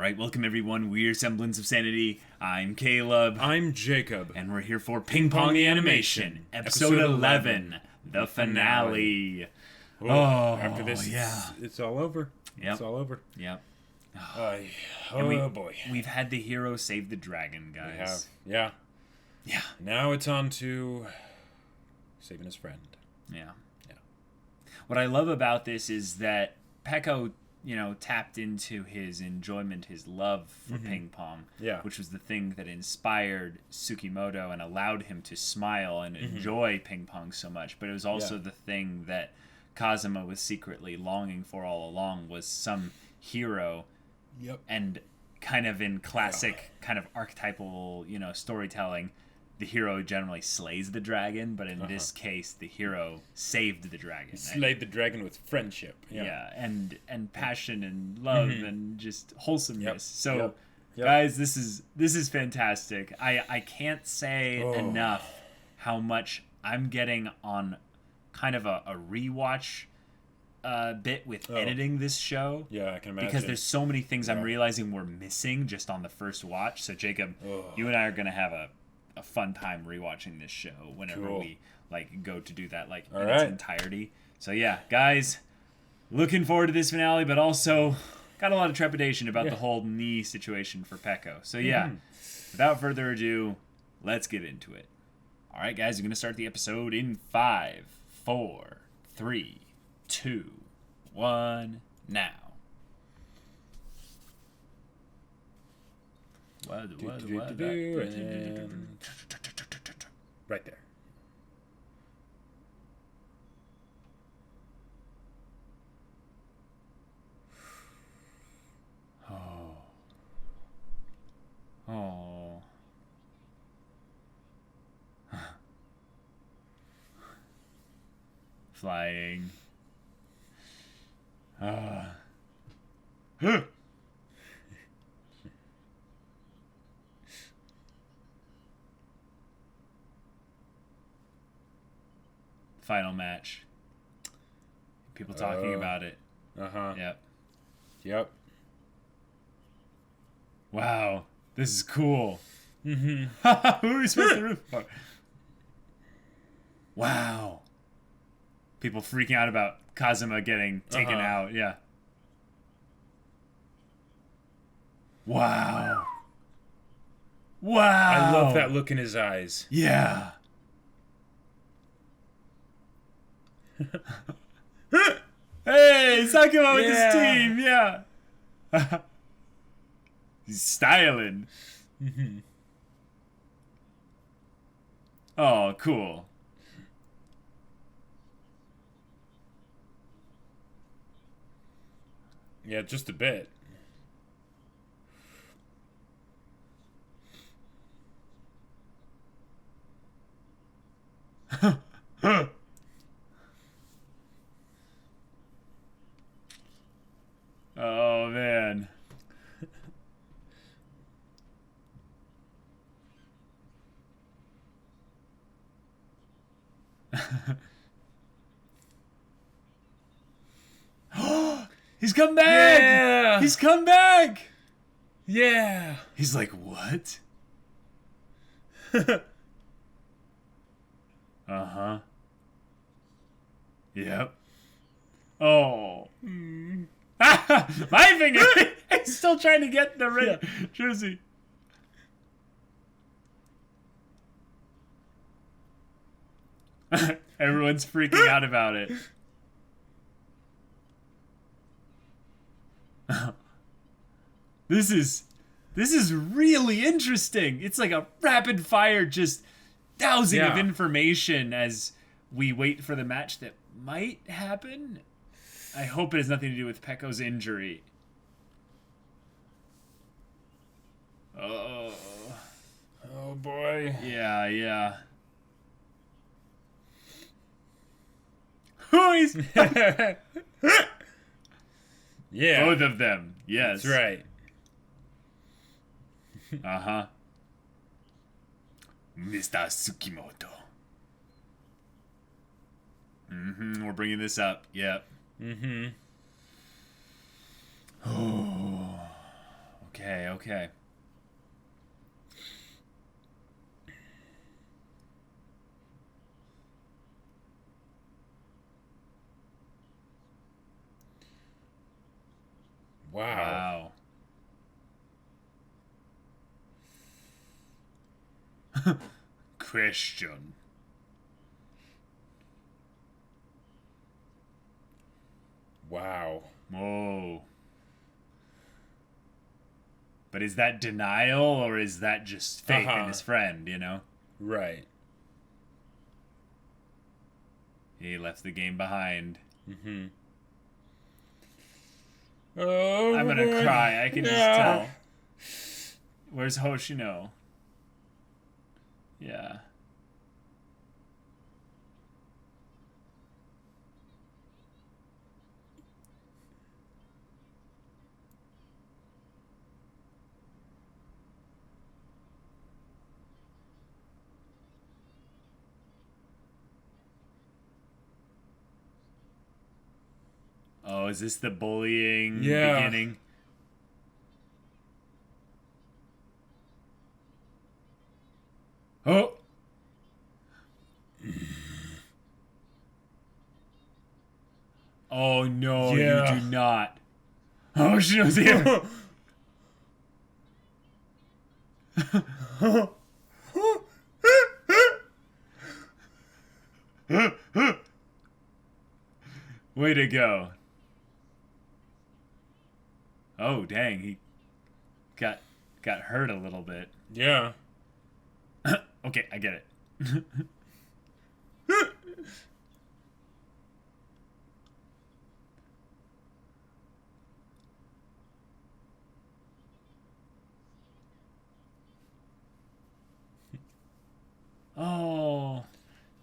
right, welcome everyone. We're Semblance of Sanity. I'm Caleb. I'm Jacob. And we're here for Ping Pong the Animation, episode 11, the finale. After this, yeah. it's all over. Yep. It's all over. Yep. Boy. We've had the hero save the dragon, guys. We have. Yeah. Yeah. Now it's on to saving his friend. Yeah. Yeah. What I love about this is that Peko, tapped into his enjoyment, his love for ping pong, which was the thing that inspired Tsukimoto and allowed him to smile and enjoy ping pong so much. But it was also the thing that Kazuma was secretly longing for all along, was some hero. Yep. And kind of in classic kind of archetypal, storytelling, the hero generally slays the dragon, but in this case, the hero saved the dragon. He slayed the dragon with friendship. Yeah, and passion and love and just wholesomeness. Yep. So, Yep. guys, this is fantastic. I can't say enough how much I'm getting on kind of a rewatch bit with editing this show. Yeah, I can imagine. Because there's so many things I'm realizing we're missing just on the first watch. So, Jacob, you and I are going to have a fun time rewatching this show whenever we go to do that in its entirety. So yeah, guys, looking forward to this finale, but also got a lot of trepidation about the whole knee situation for Peko. So yeah, without further ado, let's get into it. All right, guys, we're gonna start the episode in 5, 4, 3, 2, 1, now. Right there. Oh. Flying. Final match. People talking about it. Yep. Wow. This is cool. Who are we supposed to root for? Wow. People freaking out about Kazuma getting taken out. Yeah. Wow. Wow. I love that look in his eyes. Yeah. Hey, Sakuma with his team, yeah. He's styling. Oh, cool. Yeah, just a bit. Oh, man. He's come back! Yeah! He's come back! Yeah! He's like, what? Uh-huh. Yep. Oh. My finger! He's still trying to get the red jersey. Everyone's freaking out about it. This is really interesting. It's like a rapid fire just dousing of information as we wait for the match that might happen. I hope it has nothing to do with Peko's injury. Oh boy. Yeah. Who is? Yeah. Both of them. Yes. That's right. Mr. Tsukimoto. We're bringing this up. Yep. Oh. Okay, okay. Wow. Christian. Wow. Whoa. But is that denial or is that just faith in his friend, you know? Right. He left the game behind. Mm-hmm. Oh, I'm gonna cry. I can just tell. Where's Hoshino? Yeah. Oh, is this the bullying beginning? Oh! Oh no, you do not. Oh, she was here. Way to go. Oh, dang, he got hurt a little bit. Yeah. Okay, I get it. Oh,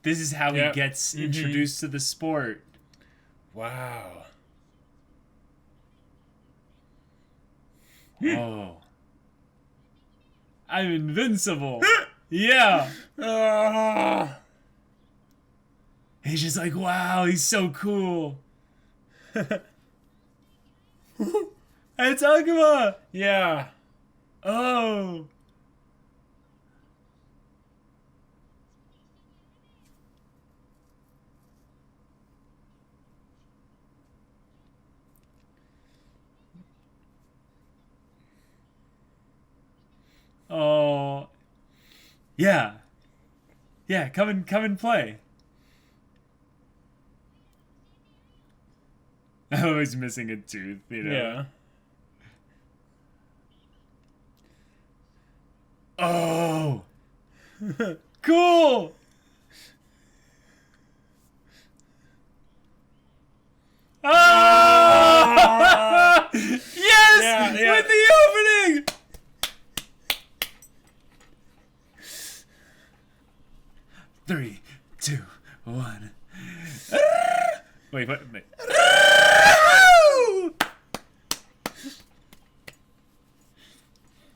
this is how he gets introduced to the sport. Wow. Oh. I'm invincible. Yeah. He's just like, wow, he's so cool. It's Aguma. Yeah. Oh. Oh. Yeah. Yeah, come and play. I'm always missing a tooth, you know. Yeah. Oh. Cool. Oh! Yes! Yeah. With the opening! Three, two, one. Wait, what? Wait.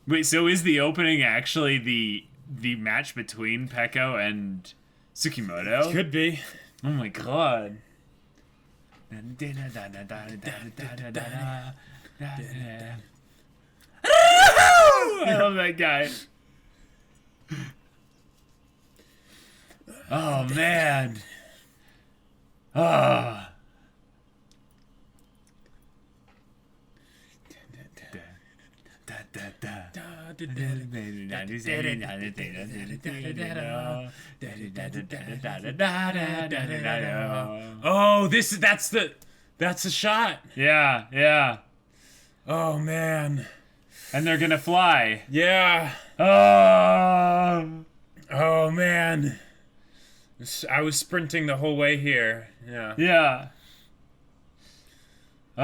Wait, so is the opening actually the match between Peko and Tsukimoto? Could be. Oh my god. I love that guy. Oh man. Ah. Oh, that's the shot. Yeah, yeah. Oh man. And they're gonna fly. Yeah. Oh. Oh man. I was sprinting the whole way here. Yeah. Yeah. Oh.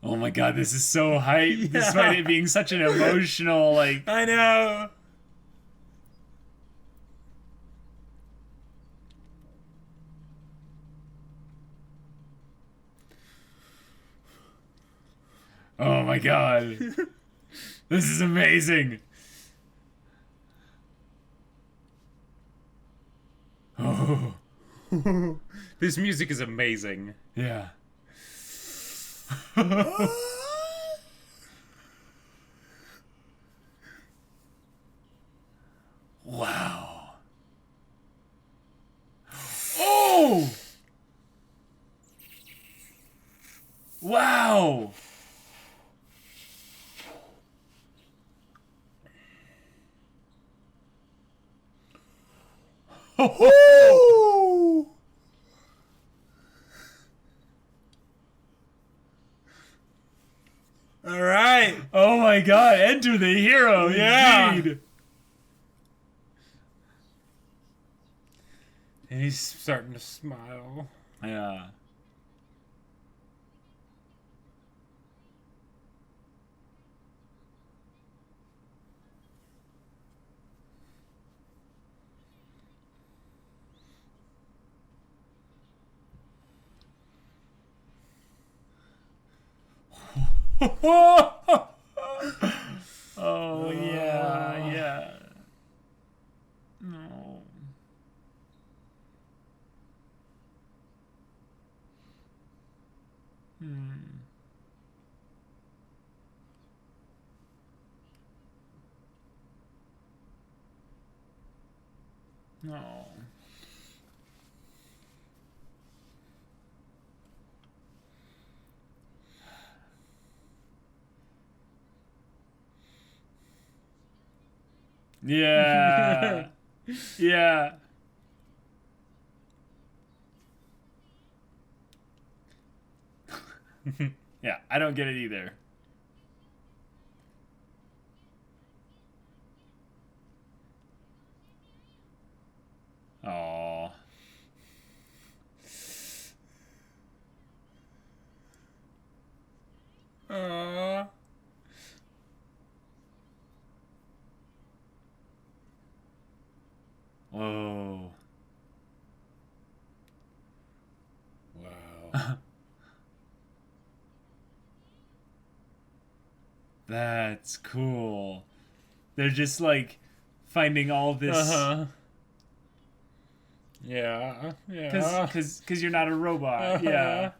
Oh my god, this is so hype. Yeah. Despite it being such an emotional, like... I know. Oh my god. This is amazing. Oh. This music is amazing. Yeah. Wow. Oh! Wow! Woo! All right. Oh my god, enter the hero, Yeah. indeed. And he's starting to smile. Yeah. Oh yeah, yeah. No. No. Yeah. Yeah. Yeah, I don't get it either. Oh. Whoa. Wow. That's cool. They're just like finding all this Yeah. Yeah. cuz you're not a robot. Yeah.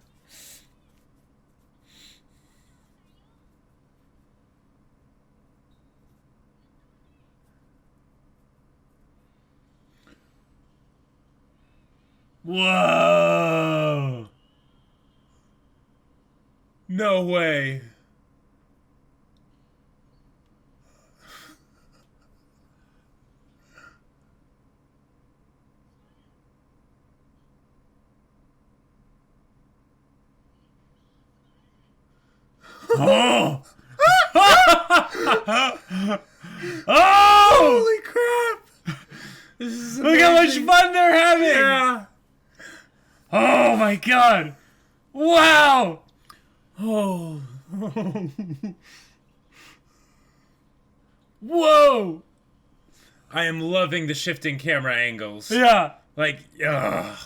Whoa. No way. Oh. Oh! Holy crap! This is Look how much amazing. fun they're having! Yeah. Oh my god! Wow! Oh. Whoa! I am loving the shifting camera angles. Yeah. Like, ugh.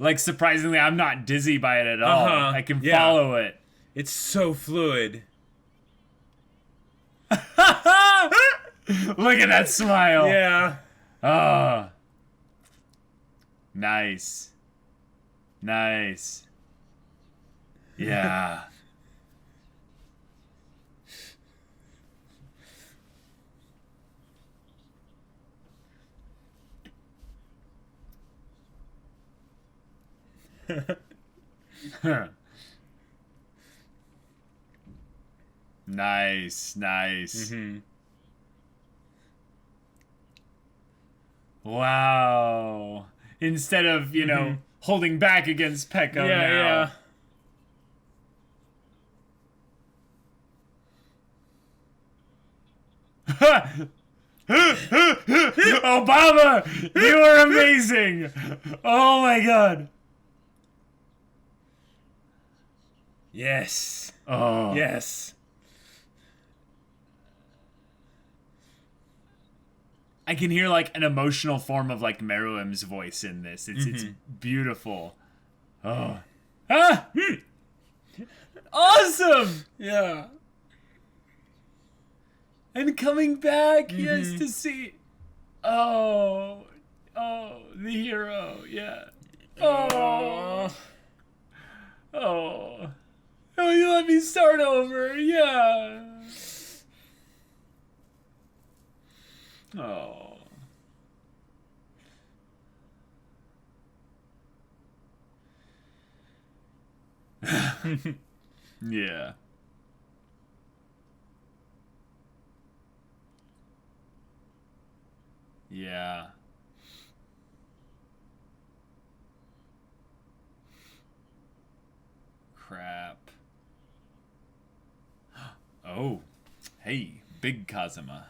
Like, surprisingly, I'm not dizzy by it at all. Uh-huh. I can Yeah. follow it. It's so fluid. Look at that smile. Yeah. Oh. Nice. Nice. Yeah. Nice, nice. Mm-hmm. Wow. Instead of, you know, holding back against Pecco now. Yeah, Obama, you are amazing. Oh my god. Yes. Oh. Yes. I can hear like an emotional form of like Meruem's voice in this. It's beautiful. Oh. Ah! Awesome! Yeah. And coming back, yes, to see. Oh, the hero, yeah. Oh, oh, you let me start over, yeah. Oh. Yeah. Yeah. Crap. Oh. Hey, big Kazuma.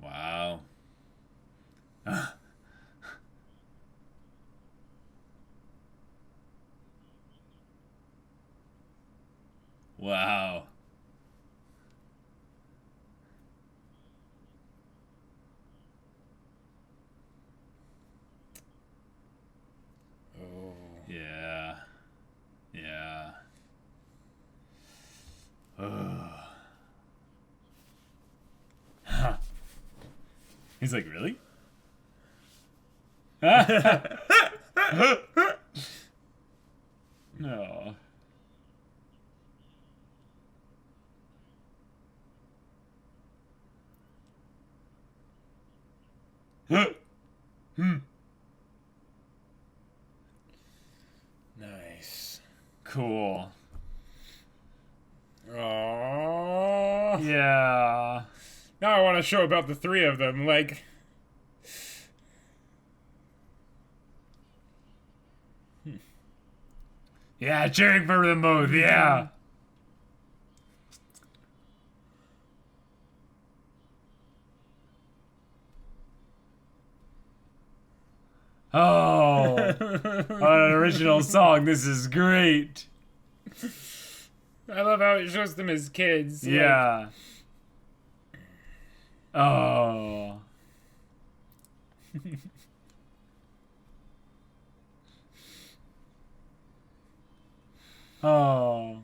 Wow. Wow. Oh. Yeah. Yeah. He's like, really? No. Nice. Cool. Oh. Yeah. Now I want to show about the three of them. Like. Yeah, cheering for them both. Yeah. Oh, on an original song. This is great. I love how it shows them as kids. Yeah. Oh. Oh.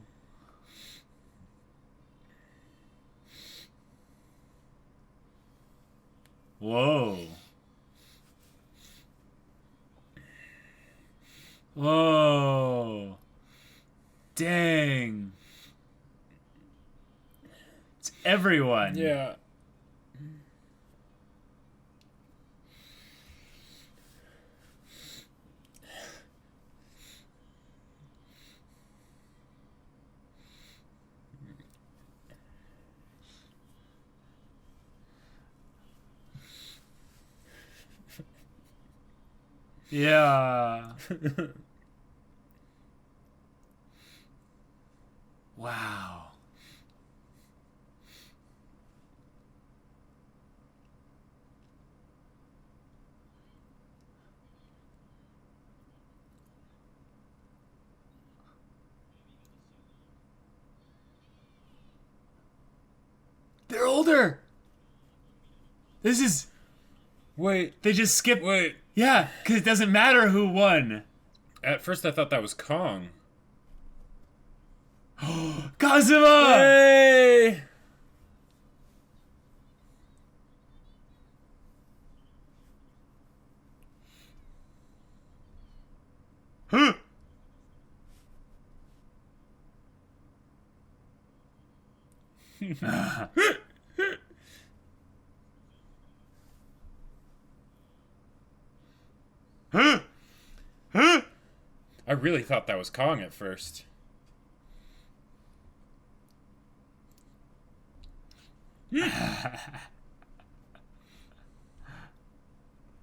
Whoa. Whoa. Dang. It's everyone. Yeah. Yeah. Wow. They're older. This is. Wait. They just skip. Wait. Yeah, because it doesn't matter who won. At first I thought that was Kong. Kazuma! Hey! Huh? Huh? Huh? I really thought that was Kong at first.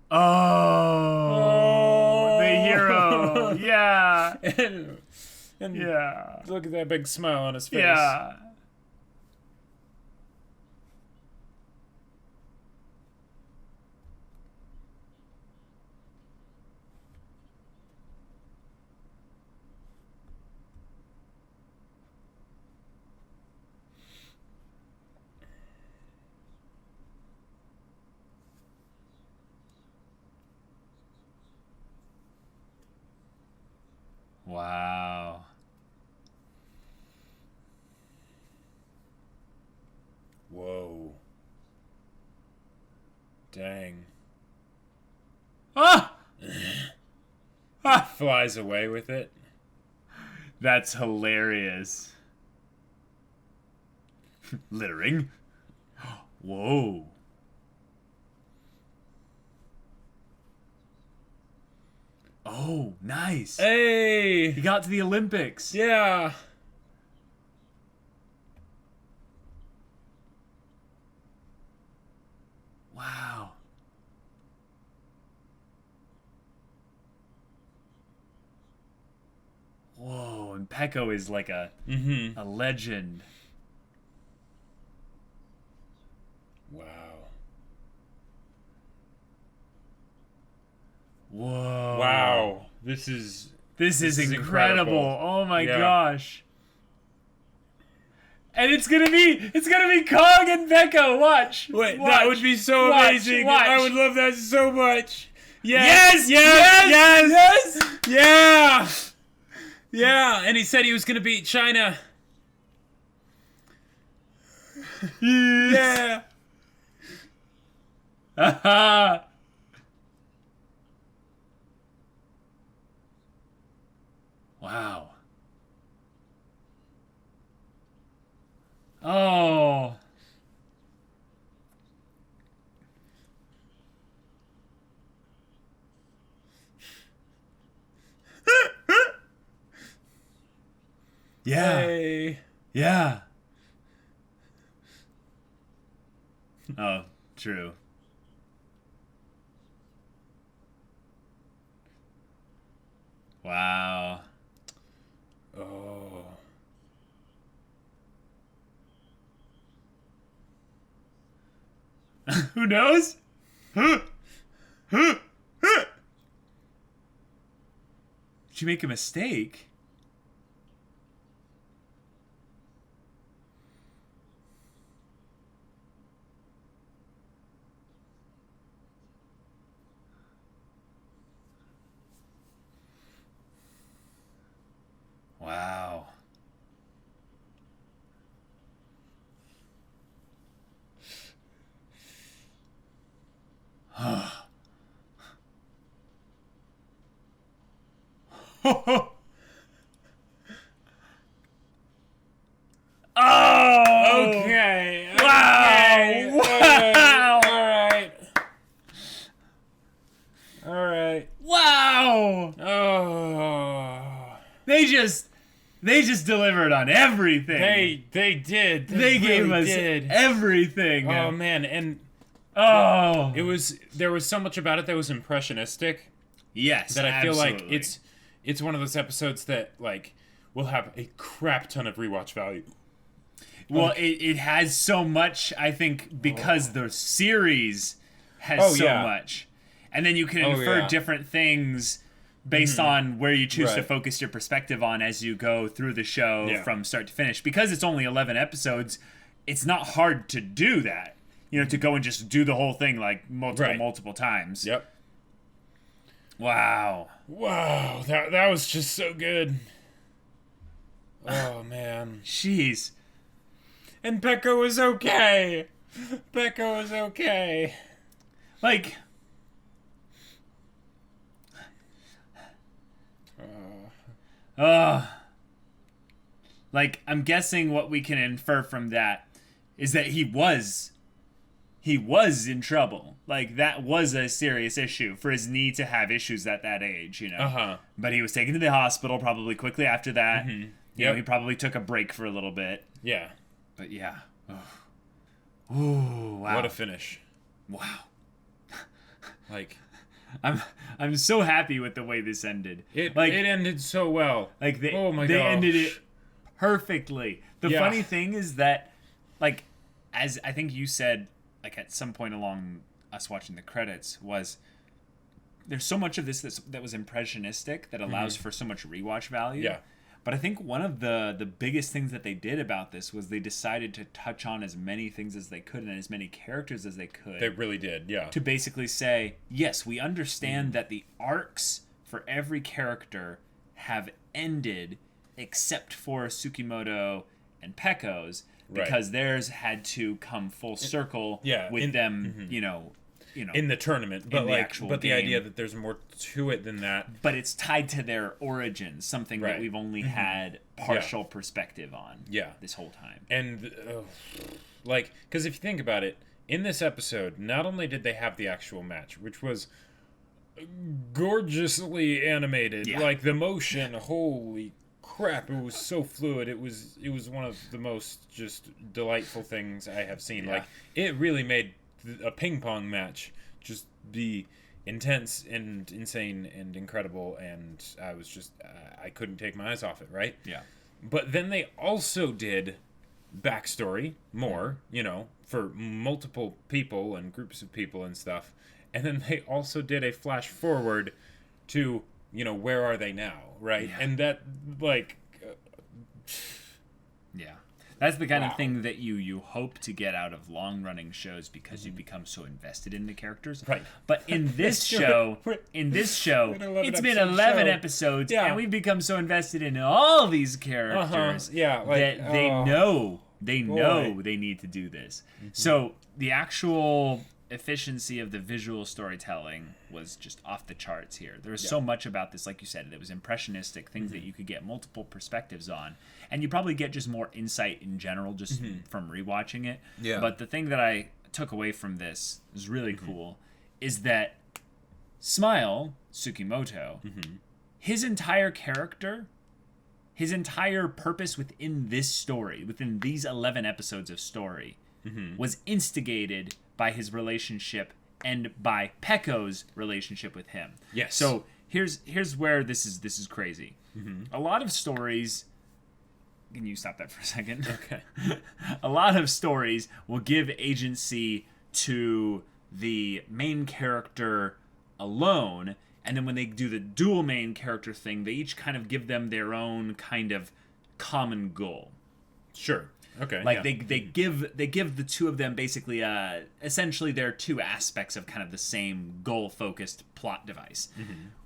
Oh, the hero. Yeah. and Yeah. look at that big smile on his face. Yeah. Dang. Ah! Flies away with it. That's hilarious. Littering. Whoa. Oh, nice. Hey! He got to the Olympics. Yeah. Wow. Whoa, and Pecco is like a legend. Wow. Whoa. Wow. This is incredible. Oh my Yeah. gosh. And it's gonna be Kong and Pecco. Watch. Wait, Watch. that would be so amazing. Watch. I would love that so much. Yes! Yeah. Yeah, and he said he was going to beat China. Yeah. Haha. Wow. Oh. Yeah. Hey. Yeah. Oh, true. Wow. Oh. Who knows? Did you make a mistake? Wow. Oh! Okay. Wow! Wow! All right. Wow! Oh. They just delivered on everything. They did. They gave really us did. everything. Oh man, and there was so much about it that was impressionistic. Yes, that I feel absolutely. like it's one of those episodes that like will have a crap ton of rewatch value. Well, it has so much, I think, because the series has so much. And then you can infer different things based on where you choose to focus your perspective on as you go through the show from start to finish. Because it's only 11 episodes, it's not hard to do that. You know, to go and just do the whole thing like multiple times. Yep. Wow. Wow, that was just so good. Oh man. Jeez. And Pecco was okay. Pecco was okay. Like, like, I'm guessing what we can infer from that is that he was in trouble. Like, that was a serious issue for his knee to have issues at that age, you know. Uh-huh. But he was taken to the hospital probably quickly after that. Mm-hmm. You know, he probably took a break for a little bit. Yeah. But yeah. Oh. Ooh, wow. What a finish. Wow. Like, I'm so happy with the way this ended. It ended so well. Like they gosh. ended it perfectly. The funny thing is that, like, as I think you said, like at some point along us watching the credits, was there's so much of this that was impressionistic that allows for so much rewatch value. Yeah. But I think one of the biggest things that they did about this was they decided to touch on as many things as they could and as many characters as they could. They really did, yeah. To basically say, yes, we understand that the arcs for every character have ended except for Tsukimoto and Pecco's, because theirs had to come full circle with them, you know, in the tournament, but the actual the game. idea that there's more to it than that. But it's tied to their origins, something that we've only had partial perspective on this whole time. And, because if you think about it, in this episode, not only did they have the actual match, which was gorgeously animated, like the motion, holy crap, it was so fluid. It was one of the most just delightful things I have seen. Like, it really made a ping pong match just be intense and insane and incredible, and I was just I couldn't take my eyes off it, right? Yeah. But then they also did backstory more, for multiple people and groups of people and stuff. And then they also did a flash forward to, where are they now, right? Yeah. And that, that's the kind of thing that you hope to get out of long-running shows because you become so invested in the characters. Right. But in this show, it's been 11 episodes, and we've become so invested in all these characters that they know they need to do this. So the actual efficiency of the visual storytelling was just off the charts here. There was so much about this, like you said, it was impressionistic, things that you could get multiple perspectives on, and you probably get just more insight in general just from rewatching it. Yeah. But the thing that I took away from this is really cool is that Smile, Tsukimoto, his entire character, his entire purpose within this story, within these 11 episodes of story, was instigated by his relationship and by Pekko's relationship with him. Yes. So here's where this is crazy. A lot of stories. Can you stop that for a second? Okay. A lot of stories will give agency to the main character alone, and then when they do the dual main character thing, they each kind of give them their own kind of common goal. Sure. Okay. Like they give the two of them basically essentially they're two aspects of kind of the same goal-focused plot device.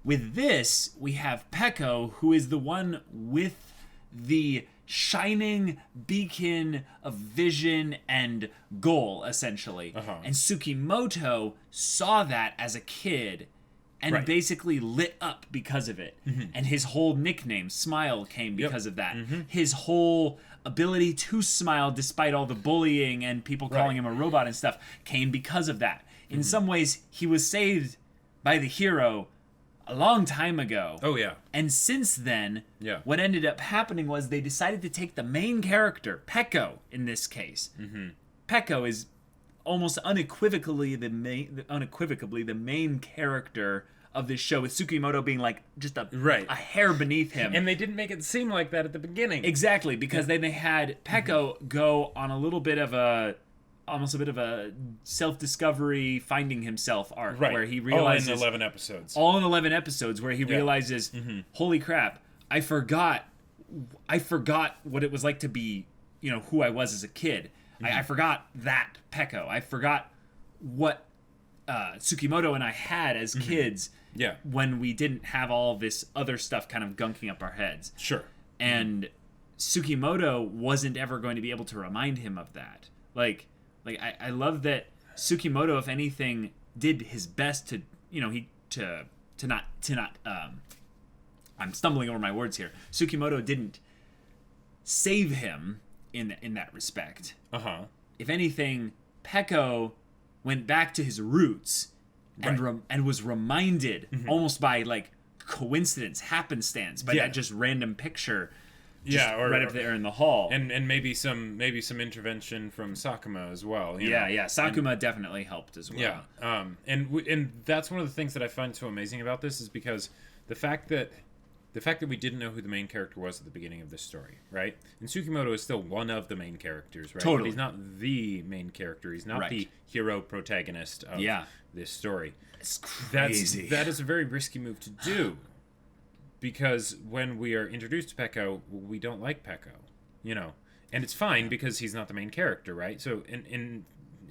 With this, we have Pekko, who is the one with the shining beacon of vision and goal, essentially. And Tsukimoto saw that as a kid and basically lit up because of it. And his whole nickname, Smile, came because of that. His whole ability to smile despite all the bullying and people calling him a robot and stuff came because of that. In some ways, he was saved by the hero a long time ago. Oh, yeah. And since then, what ended up happening was they decided to take the main character, Pekko, in this case. Pekko is almost unequivocally the main character of this show, with Tsukimoto being like just a hair beneath him. And they didn't make it seem like that at the beginning. Exactly, because then they had Pekko go on a little bit of almost a bit of a self-discovery, finding himself arc, where he realizes... All in 11 episodes. All in 11 episodes, where he realizes, holy crap, I forgot what it was like to be, who I was as a kid. I forgot that Pekko. I forgot what Tsukimoto and I had as kids when we didn't have all this other stuff kind of gunking up our heads. Sure. And Tsukimoto wasn't ever going to be able to remind him of that. I love that Tsukimoto, if anything, did his best to not I'm stumbling over my words here. Tsukimoto didn't save him in that respect. If anything, Pekko went back to his roots and was reminded almost by coincidence, happenstance, by that just random picture. Right up there in the hall, and maybe some intervention from Sakuma as well. Sakuma definitely helped as well. And that's one of the things that I find so amazing about this is because the fact that we didn't know who the main character was at the beginning of this story, right? And Tsukimoto is still one of the main characters, right? Totally. But he's not the main character. He's not the hero protagonist of this story. It's crazy. That is a very risky move to do. Because when we are introduced to Pekko, we don't like Pekko, and it's fine because he's not the main character, right? So in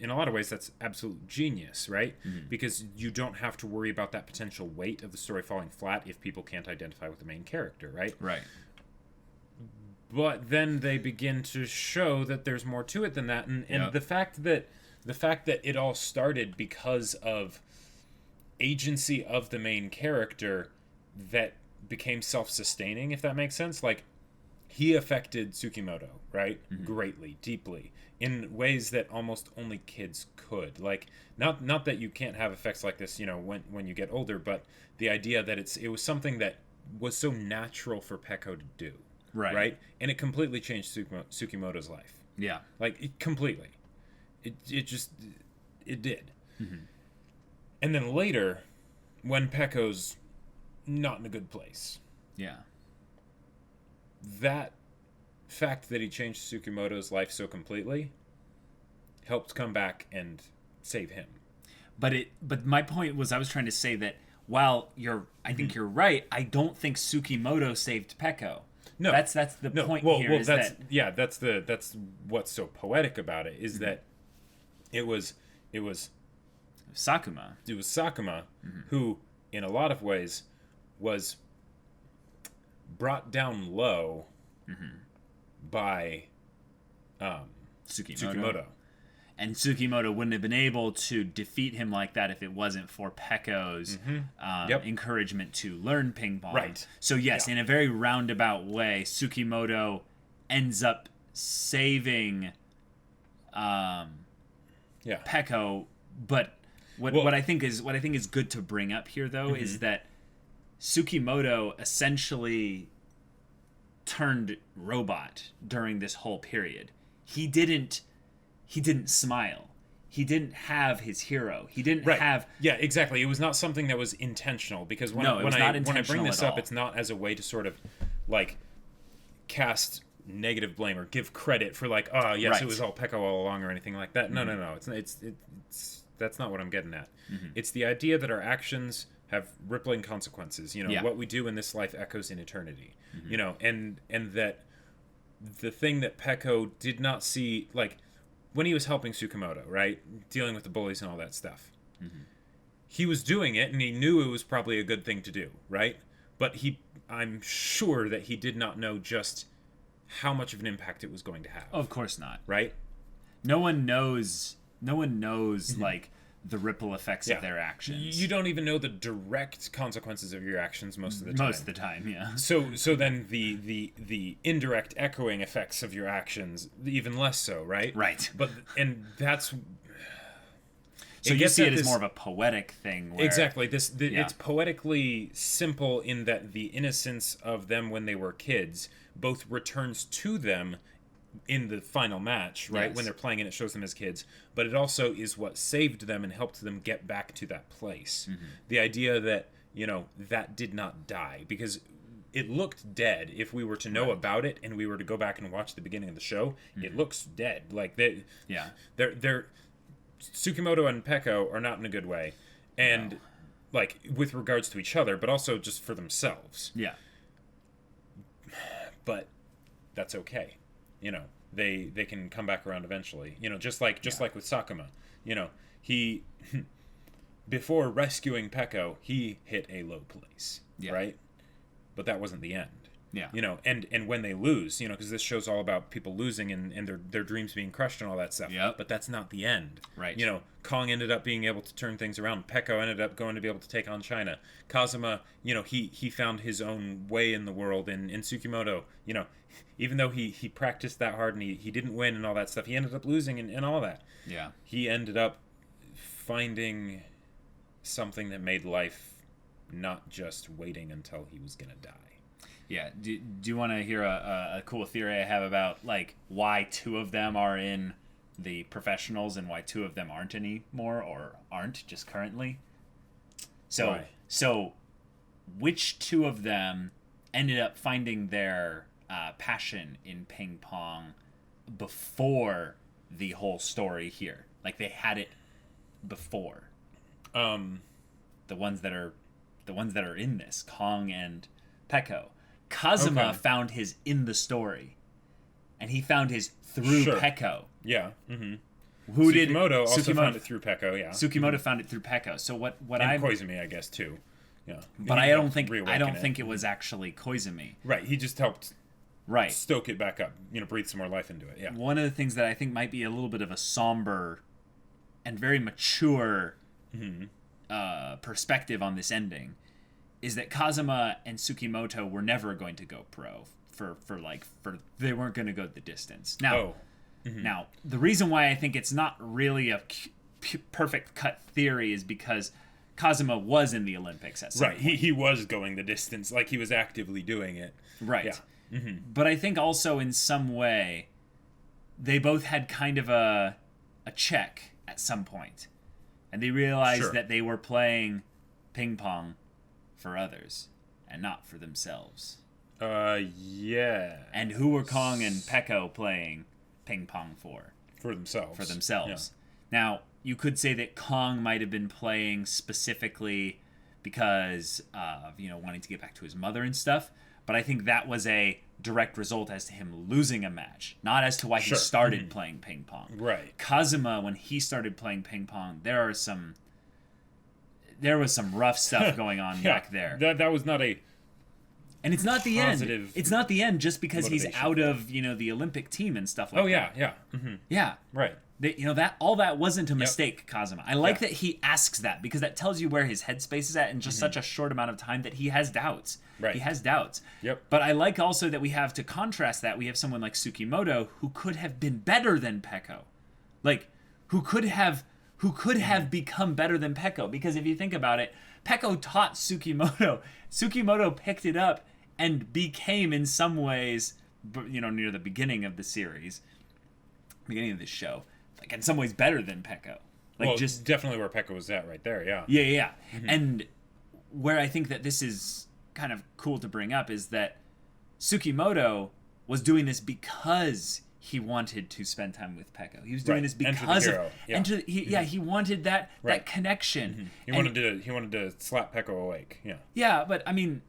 a lot of ways, that's absolute genius, right? Because you don't have to worry about that potential weight of the story falling flat if people can't identify with the main character, right? Right. But then they begin to show that there's more to it than that, and the fact that the fact that it all started because of agency of the main character that became self-sustaining, if that makes sense. Like, he affected Tsukimoto, right? Greatly, deeply, in ways that almost only kids could. Like, not that you can't have effects like this, when you get older, but the idea that it was something that was so natural for Peko to do. Right? And it completely changed Tsukimoto's life. Yeah. Like, completely. It did. And then later, when Peko's not in a good place. Yeah. That fact that he changed Tsukimoto's life so completely helped come back and save him. But my point was, I was trying to say that while I think you're right, I don't think Tsukimoto saved Peko. No, that's the point here. That's what's so poetic about it is that it was Sakuma. It was Sakuma who, in a lot of ways, was brought down low by Tsukimoto. And Tsukimoto wouldn't have been able to defeat him like that if it wasn't for Peko's encouragement to learn ping pong. Right. So yes, in a very roundabout way, Tsukimoto ends up saving Peko. But what I think is good to bring up here, though, is that Tsukimoto essentially turned robot during this whole period. He didn't smile. He didn't have his hero. He didn't have... Yeah, exactly. It was not something that was intentional, because when I bring this up, it's not as a way to sort of, like, cast negative blame or give credit for, like, it was all Peko all along or anything like that. No. It's that's not what I'm getting at. It's the idea that our actions have rippling consequences. What we do in this life echoes in eternity. And that the thing that Peko did not see, like, when he was helping Tsukimoto, right, dealing with the bullies and all that stuff, he was doing it, and he knew it was probably a good thing to do, right? But I'm sure that he did not know just how much of an impact it was going to have. Of course not. Right? No one knows like, the ripple effects of their actions. You don't even know the direct consequences of your actions most of the time. Most of the time, yeah. So then the indirect echoing effects of your actions, even less so, right? Right. And that's... So you see it as more of a poetic thing. Where, exactly. It's poetically simple in that the innocence of them when they were kids both returns to them in the final match, right? Yes. When they're playing and it shows them as kids, but it also is what saved them and helped them get back to that place. The idea that, that did not die, because it looked dead. If we were to know about it and we were to go back and watch the beginning of the show, it looks dead. Like they're Tsukimoto and Peko are not in a good way. And like with regards to each other, but also just for themselves. Yeah. But that's okay. They can come back around eventually. Just like with Sakuma. He before rescuing Peko, he hit a low place, right? But that wasn't the end. Yeah. And when they lose, because this show's all about people losing and their dreams being crushed and all that stuff. Yeah. But that's not the end. Right. Kong ended up being able to turn things around. Peko ended up going to be able to take on China. Kazuma, he found his own way in the world. And Tsukimoto, even though he practiced that hard and he didn't win and all that stuff, he ended up losing and all that. Yeah. He ended up finding something that made life not just waiting until he was going to die. Yeah. Do you want to hear a cool theory I have about, like, why two of them are in the professionals and why two of them aren't anymore or aren't just currently? So which two of them ended up finding their passion in ping pong before the whole story here? Like, they had it before. The ones that are in this, Kong and Peko. Kazuma found his in the story, and he found his through Peko. Yeah. Tsukimoto also found it through Peko. Yeah. Tsukimoto found it through Peko. So what and Koizumi, I guess, too. Yeah. But I don't think it was actually Koizumi. Right. He just helped. Stoke it back up. Breathe some more life into it. Yeah. One of the things that I think might be a little bit of a somber and very mature perspective on this ending is that Kazuma and Tsukimoto were never going to go pro for they weren't going to go the distance. Now, now the reason why I think it's not really a perfect cut theory is because Kazuma was in the Olympics at some point. He was going the distance, like he was actively doing it. Right. Yeah. But I think also in some way they both had kind of a check at some point. And they realized that they were playing ping pong for others and not for themselves. Yeah. And who were Kong and Peko playing ping pong for? For themselves. For themselves. Yeah. Now, you could say that Kong might have been playing specifically because of, wanting to get back to his mother and stuff. But I think that was a direct result as to him losing a match, not as to why he started playing ping pong. Right. Kazuma, when he started playing ping pong, there was some rough stuff going on back there. That was not a And it's not the end. It's not the end just because he's out of, the Olympic team and stuff like that. Oh yeah, yeah. Yeah. Right. That all that wasn't a mistake, Kazuma. I like that he asks that because that tells you where his headspace is at in just such a short amount of time that he has doubts. Right. He has doubts. Yep. But I like also that we have to contrast that. We have someone like Tsukimoto who could have been better than Peko. Like, who could have become better than Peko. Because if you think about it, Peko taught Tsukimoto. Tsukimoto picked it up and became, in some ways, near the beginning of the series, beginning of this show, like in some ways better than Peko. Like, well, just definitely where Peko was at right there, yeah. Yeah. And where I think that this is kind of cool to bring up is that Tsukimoto was doing this because he wanted to spend time with Peko. He was doing this because he wanted that connection. He wanted to slap Peko awake. Yeah. Yeah, but I mean,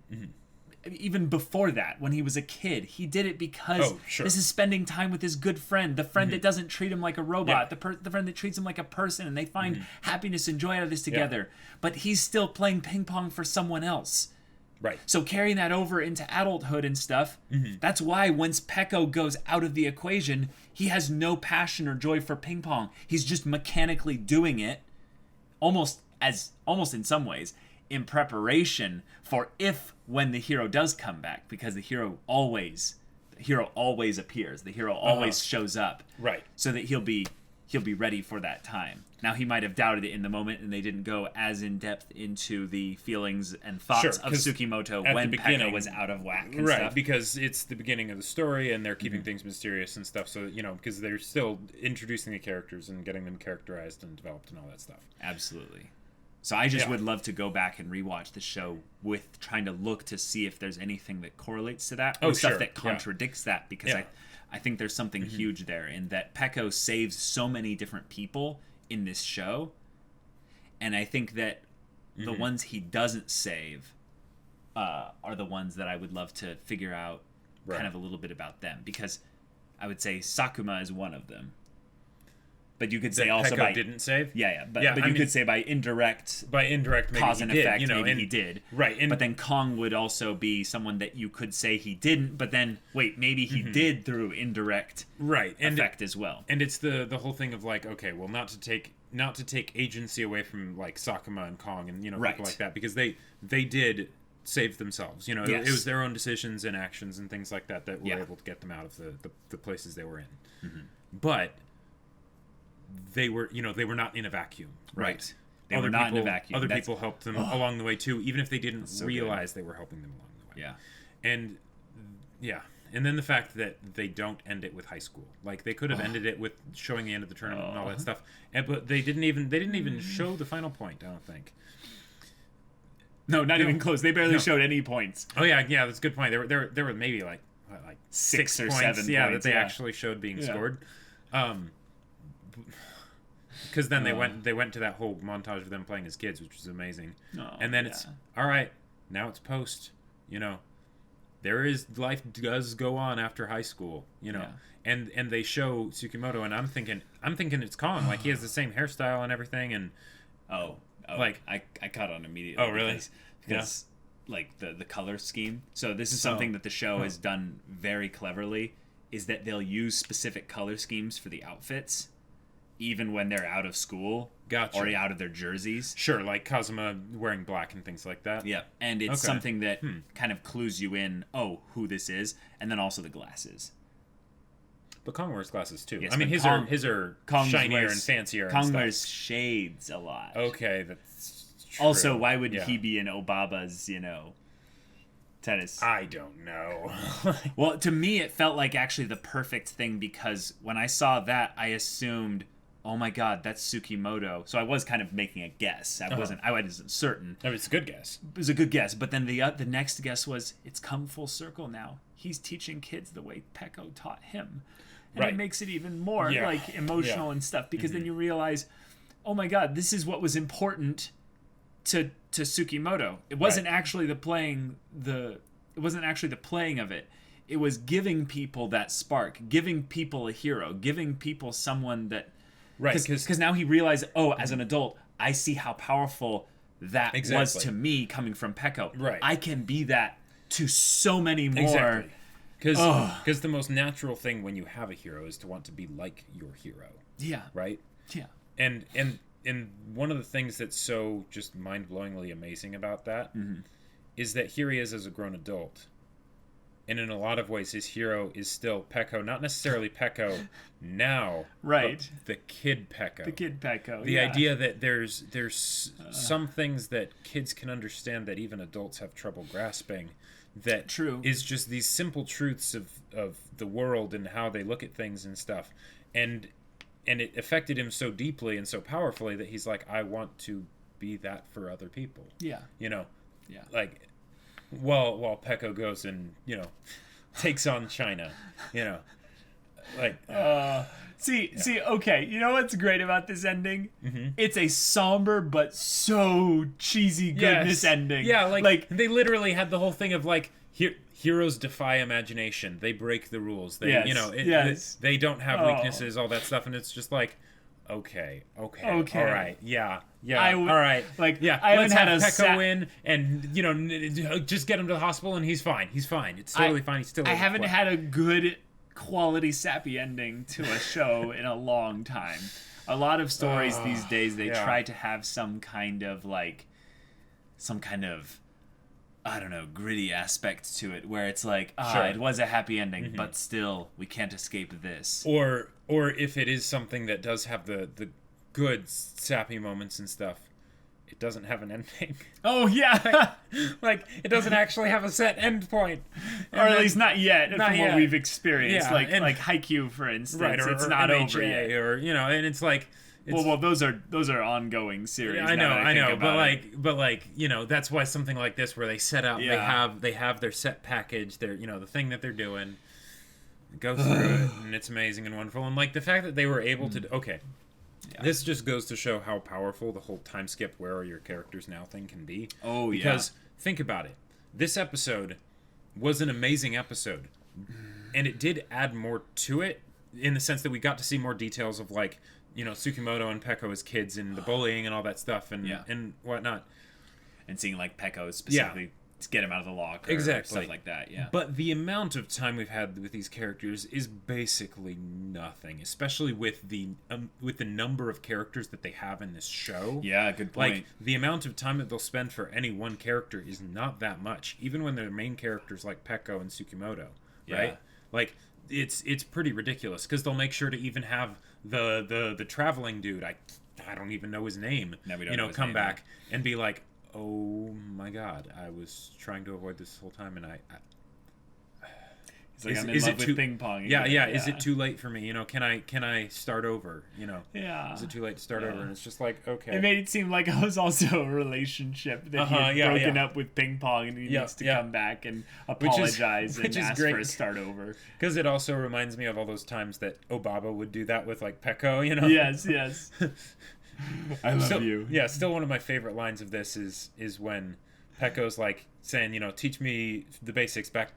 even before that, when he was a kid, he did it because this is spending time with his good friend, the friend that doesn't treat him like a robot, the friend that treats him like a person, and they find happiness and joy out of this together. But he's still playing ping pong for someone else. Right. So carrying that over into adulthood and stuff, that's why once Peko goes out of the equation, he has no passion or joy for ping pong. He's just mechanically doing it, almost in some ways, in preparation for when the hero does come back, because the hero always appears. The hero always shows up. Right. So that he'll be ready for that time. Now, he might have doubted it in the moment, and they didn't go as in depth into the feelings and thoughts of Tsukimoto when Peko was out of whack and stuff. Because it's the beginning of the story, and they're keeping things mysterious and stuff, so, because they're still introducing the characters and getting them characterized and developed and all that stuff. Absolutely. So I just would love to go back and rewatch the show with trying to look to see if there's anything that correlates to that, or stuff that contradicts that, because I think there's something huge there in that Peko saves so many different people in this show, and I think that the ones he doesn't save are the ones that I would love to figure out kind of a little bit about them, because I would say Sakuma is one of them. But you could say also Peko didn't save? But you could say by indirect maybe cause and effect, maybe and he did. Right. But then Kong would also be someone that you could say he didn't, but then, wait, maybe he did through indirect effect as well. And it's the whole thing of like, okay, well, not to take agency away from like Sakuma and Kong and, people like that, because they did save themselves. It was their own decisions and actions and things like that were able to get them out of the places they were in. But they were not in a vacuum, right? They were not in a vacuum. Other people helped them along the way too, even if they didn't realize they were helping them along the way. And then the fact that they don't end it with high school, like they could have ended it with showing the end of the tournament and all that stuff, but they didn't even show the final point. I don't think. No, not even close. They barely showed any points. Oh yeah, that's a good point. There were maybe like 6 or points, 7 points, that they actually showed being scored. Because then they went to that whole montage of them playing as kids, which was amazing. And then it's all right. Now it's post. Life does go on after high school. And they show Tsukimoto, and I'm thinking it's Kong. Like he has the same hairstyle and everything. And like I caught on immediately. Oh really? Because like the color scheme. So this is something that the show has done very cleverly. Is that they'll use specific color schemes for the outfits. even when they're out of school. Gotcha. Or out of their jerseys. Sure, like Kazuma wearing black and things like that. Yeah, and it's something that kind of clues you in, who this is, and then also the glasses. But Kong wears glasses too. Yes, I mean, his are shinier and fancier. Kong wears shades a lot. Okay, that's true. Also, why would he be in Obaba's, tennis? I don't know. Well, to me, it felt like actually the perfect thing, because when I saw that, I assumed, oh my god, that's Tsukimoto. So I was kind of making a guess. I wasn't certain. I mean, it's a good guess. It was a good guess, but then the next guess was, it's come full circle now. He's teaching kids the way Peko taught him. And it makes it even more emotional and stuff, because then you realize, oh my god, this is what was important to Tsukimoto. It wasn't actually the playing of it. It was giving people that spark, giving people a hero, giving people someone that because now he realized, as an adult, I see how powerful that was to me coming from Peko. Right. I can be that to so many more. Exactly. Because the most natural thing when you have a hero is to want to be like your hero. Yeah. Right? Yeah. And one of the things that's so just mind-blowingly amazing about that is that here he is as a grown adult. And in a lot of ways, his hero is still Peko. Not necessarily Peko now, right? But the kid Peko. The kid Peko. The idea that there's some things that kids can understand that even adults have trouble grasping. That is just these simple truths of the world and how they look at things and stuff. And it affected him so deeply and so powerfully that he's like, I want to be that for other people. Yeah. Yeah. Like, while Peko goes and, takes on China, like... See, okay, you know what's great about this ending? Mm-hmm. It's a somber but so cheesy goodness ending. Yeah, like they literally had the whole thing of, like, heroes defy imagination. They break the rules. They, they don't have weaknesses, all that stuff, and it's just like... Okay, all right, yeah, all right, like, yeah. I let's haven't have had Peko in, and just get him to the hospital, and he's fine. It's totally fine. He's still. I haven't had a good quality sappy ending to a show in a long time. A lot of stories these days, they try to have some kind of I don't know, gritty aspect to it, where it's like, it was a happy ending, but still, we can't escape this. Or if it is something that does have the good sappy moments and stuff, it doesn't have an ending. Oh, yeah! like, it doesn't actually have a set end point. Or at least not yet, from what we've experienced. Yeah, like Haikyuu, for instance, right, it's not MHA, over yet. Or, and it's like... Well, those are ongoing series. Yeah, I know, but that's why something like this, where they set up, they have their set package, their the thing that they're doing, go through it, and it's amazing and wonderful, and like the fact that they were able to. Okay, this just goes to show how powerful the whole time skip, where are your characters now thing can be. Oh, because think about it, this episode was an amazing episode, and it did add more to it in the sense that we got to see more details of like. Tsukimoto and Peko as kids and the bullying and all that stuff and whatnot. And seeing, like, Peko specifically to get him out of the locker. Exactly. Stuff like that, yeah. But the amount of time we've had with these characters is basically nothing, especially with the number of characters that they have in this show. Yeah, good point. Like, the amount of time that they'll spend for any one character is not that much, even when they're main characters like Peko and Tsukimoto, right? Yeah. Like, it's pretty ridiculous, because they'll make sure to even have the traveling dude, I don't even know his name, come back and be like, oh my god, I was trying to avoid this whole time, and It's like, I'm in love with ping pong. Yeah. Is it too late for me? Can I start over? Yeah. Is it too late to start over? And it's just like, okay. It made it seem like it was also a relationship that he had broken up with ping pong, and he needs to come back and apologize and ask for a start over. Because it also reminds me of all those times that Obaba would do that with like Peko. Yes. I love you. Yeah. Still, one of my favorite lines of this is when Peko's like saying, teach me the basics back,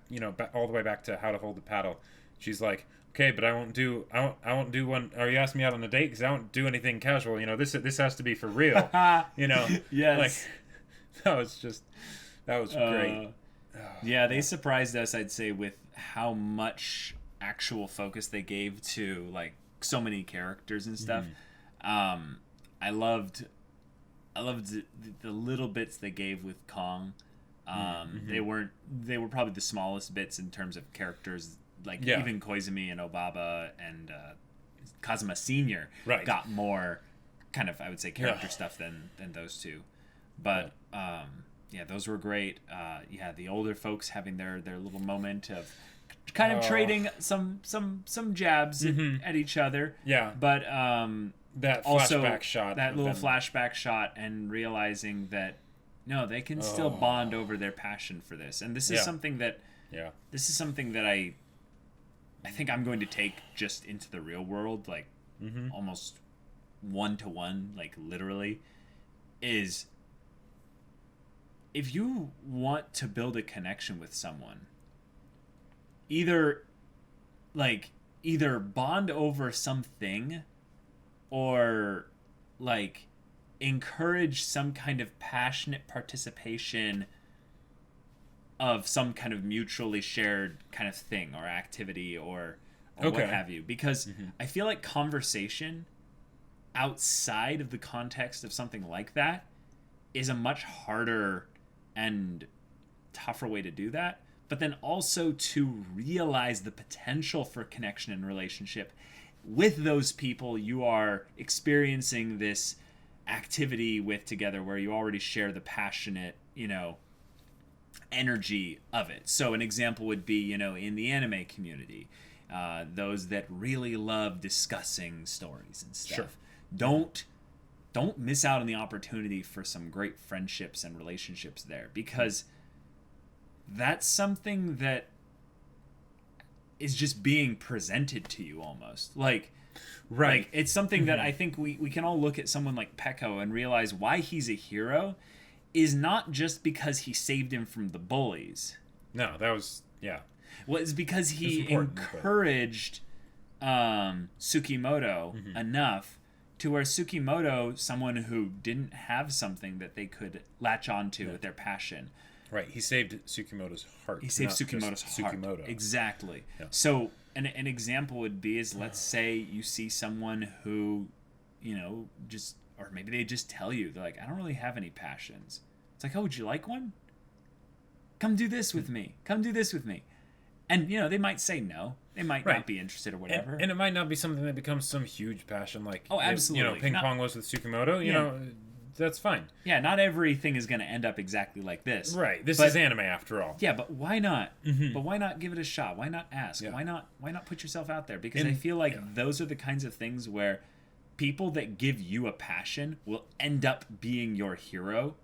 all the way back to how to hold the paddle. She's like, okay, but I won't do one. Or you asked me out on a date because I won't do anything casual. This has to be for real. Yes. Like, that was great. Yeah, they surprised us, I'd say, with how much actual focus they gave to like so many characters and stuff. I loved the little bits they gave with Kong. They were probably the smallest bits in terms of characters, like even Koizumi and Obaba and Kazuma Senior got more kind of, I would say, character stuff than those two. But those were great. The older folks having their little moment of kind of trading some jabs at each other. Yeah. But that also flashback shot, that little flashback shot, and realizing that no, they can still bond over their passion for this. And this is something that I think I'm going to take just into the real world, like almost 1-to-1, like literally, is if you want to build a connection with someone, either bond over something, or like encourage some kind of passionate participation of some kind of mutually shared kind of thing or activity or what have you. Because I feel like conversation outside of the context of something like that is a much harder and tougher way to do that. But then also to realize the potential for connection and relationship with those people you are experiencing this activity with together, where you already share the passionate, energy of it. So an example would be, in the anime community, those that really love discussing stories and stuff. Sure. Don't miss out on the opportunity for some great friendships and relationships there, because that's something that is just being presented to you almost. Like it's something that I think we can all look at someone like Peko and realize why he's a hero is not just because he saved him from the bullies. No, that was, Well, it's because he encouraged Tsukimoto enough to where Tsukimoto, someone who didn't have something that they could latch onto with their passion. Right, he saved Tsukimoto's heart. He saved Tsukimoto's heart. Exactly. Yeah. So an example would be is, let's say you see someone who, just, or maybe they just tell you, they're like, I don't really have any passions. It's like, oh, would you like one? Come do this with me. Come do this with me. And, they might say no. They might not be interested or whatever. And it might not be something that becomes some huge passion like, absolutely. Ping Pong was with Tsukimoto, you know, that's fine. Yeah, not everything is going to end up exactly like this. Right. This is anime after all. Yeah, but why not? But why not give it a shot? Why not ask? Yeah. Why not put yourself out there? Because I feel like those are the kinds of things where people that give you a passion will end up being your hero.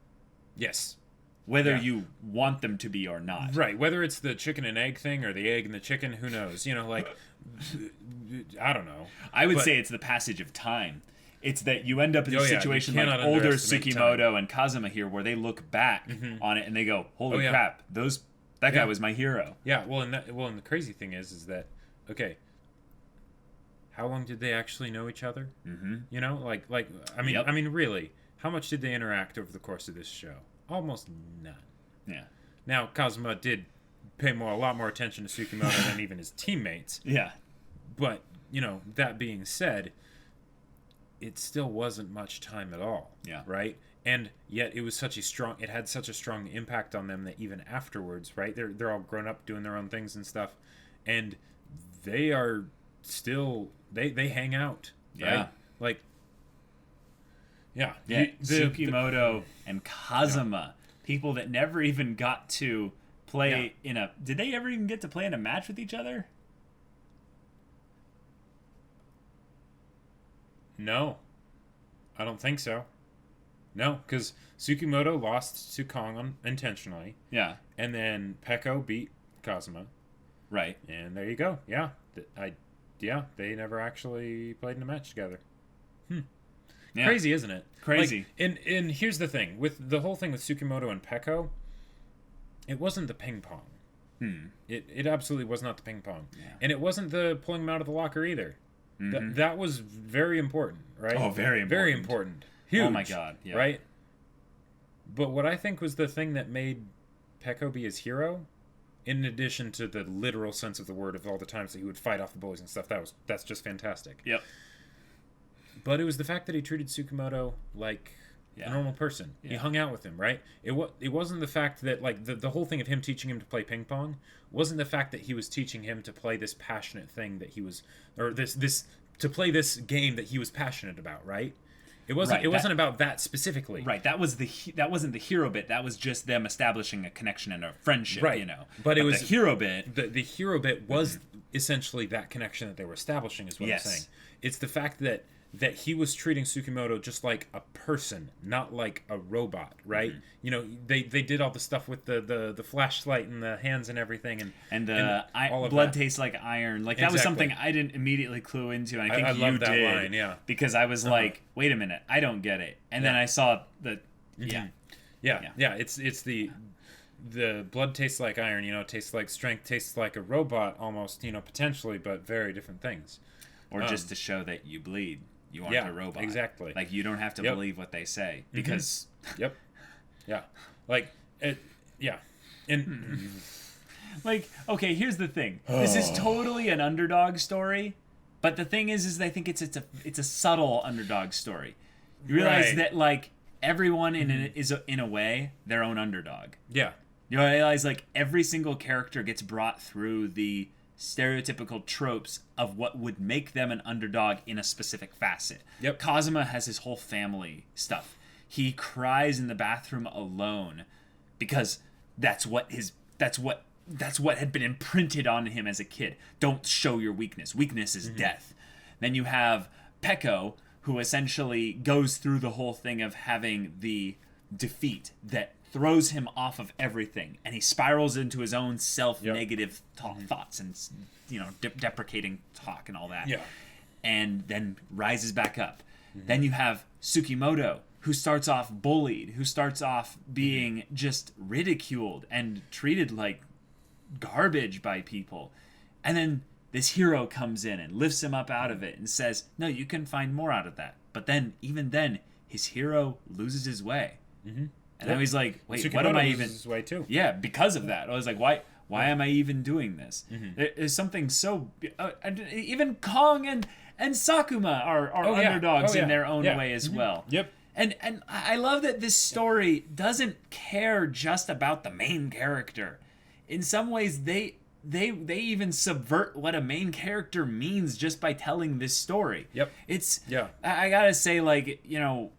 Yes. Whether you want them to be or not. Right. Whether it's the chicken and egg thing or the egg and the chicken, who knows? I don't know. I would say it's the passage of time. It's that you end up in a situation like older Tsukimoto and Kazuma here, where they look back on it and they go, "Holy crap! That guy was my hero." Yeah. Well, and the crazy thing is that how long did they actually know each other? I mean, really, how much did they interact over the course of this show? Almost none. Yeah. Now Kazuma did pay a lot more attention to Tsukimoto than even his teammates. Yeah. But that being said, it still wasn't much time at all. Yeah. Right? And yet it had such a strong impact on them that even afterwards, right? They're all grown up doing their own things and stuff. And they are still they hang out. Right? Yeah. Tsukimoto and Kazuma, people that never even got to play in a... Did they ever even get to play in a match with each other? No, I don't think so. No, because Tsukimoto lost to Kong intentionally. Yeah. And then Peko beat Kazuma. Right. And there you go. Yeah. They never actually played in a match together. Yeah. Crazy, isn't it? Crazy. And here's the thing. With the whole thing with Tsukimoto and Peko, it wasn't the ping pong. It absolutely was not the ping pong. Yeah. And it wasn't the pulling him out of the locker either. That was very important, right? Oh, very important. Very important. Huge. Oh, my God. Yeah. Right? But what I think was the thing that made Peko be his hero, in addition to the literal sense of the word of all the times that he would fight off the bullies and stuff, that's just fantastic. Yep. But it was the fact that he treated Tsukamoto like a normal person. Yeah. He hung out with him, right? It wasn't the fact that, like, the whole thing of him teaching him to play ping pong wasn't the fact that he was teaching him to play this passionate thing that he was, or this to play this game that he was passionate about, right? It wasn't. It wasn't about that specifically. Right. That wasn't the hero bit. That was just them establishing a connection and a friendship. Right. You know. But it was the hero bit. The hero bit was essentially that connection that they were establishing. Is what I'm saying. It's the fact that he was treating Tsukimoto just like a person, not like a robot, right? Mm-hmm. You know, they did all the stuff with the flashlight and the hands and everything, and all of blood that. Tastes like iron. Like that was something I didn't immediately clue into, and I think you love that did, line, yeah. Because I was like, wait a minute, I don't get it, and then I saw the It's the blood tastes like iron, you know, tastes like strength, tastes like a robot almost, you know, potentially, but very different things. Or just to show that you bleed. You aren't a robot. Exactly. Like, you don't have to believe what they say. Because... Yep. Yeah. Like, And... Like, okay, here's the thing. This is totally an underdog story. But the thing is I think it's a subtle underdog story. You realize that, like, everyone is, in a way, their own underdog. Yeah. You realize, like, every single character gets brought through the stereotypical tropes of what would make them an underdog in a specific facet. Yep. Kazuma has his whole family stuff. He cries in the bathroom alone because that's what had been imprinted on him as a kid. Don't show your weakness. Weakness is death. Then you have Peko, who essentially goes through the whole thing of having the defeat that throws him off of everything, and he spirals into his own self-negative thoughts and, you know, deprecating talk and all that. Yeah. And then rises back up. Then you have Tsukimoto, who starts off bullied, who starts off being just ridiculed and treated like garbage by people. And then this hero comes in and lifts him up out of it and says, no, you can find more out of that. But then, even then, his hero loses his way. And I was like, wait, Tsukimoto what am I even... his way too. Yeah, because of that. I was like, why am I even doing this? There's something so... even Kong and Sakuma are underdogs in their own way as well. Yep. And I love that this story doesn't care just about the main character. In some ways, they even subvert what a main character means just by telling this story. Yep. I gotta say, like, you know...